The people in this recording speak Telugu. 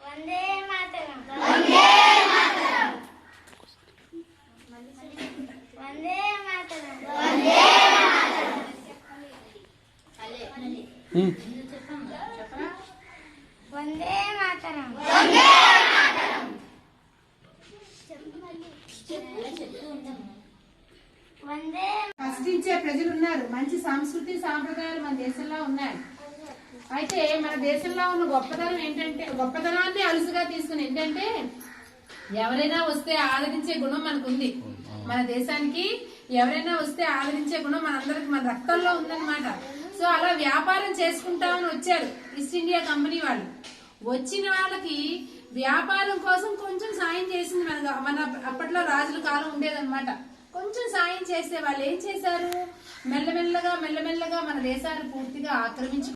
వందే మాతరం. వందే మాతరం. వందే మాతరం. వందే. ఫస్ట్ ఇచ్చే ప్రజలు ఉన్నారు. మంచి సంస్కృతి సాంప్రదాయాలు మన దేశంలో ఉన్నాయి. అయితే మన దేశంలో ఉన్న గొప్పతనం ఏంటంటే, గొప్పతనాన్ని అలుసుగా తీసుకుని ఏంటంటే, ఎవరైనా వస్తే ఆదరించే గుణం మనకుంది. మన దేశానికి ఎవరైనా వస్తే ఆదరించే గుణం మనందరికి మన రక్తంలో ఉందన్నమాట. సో అలా వ్యాపారం చేసుకుంటామని వచ్చారు ఈస్ట్ ఇండియా కంపెనీ వాళ్ళు. వచ్చిన వాళ్ళకి వ్యాపారం కోసం కొంచెం సాయం చేసింది. మన అప్పట్లో రాజుల కాలం ఉండేదన్నమాట. కొంచెం సాయం చేసే వాళ్ళు ఏం చేశారు, మెల్లమెల్లగా మన దేశాన్ని పూర్తిగా ఆక్రమించుకుని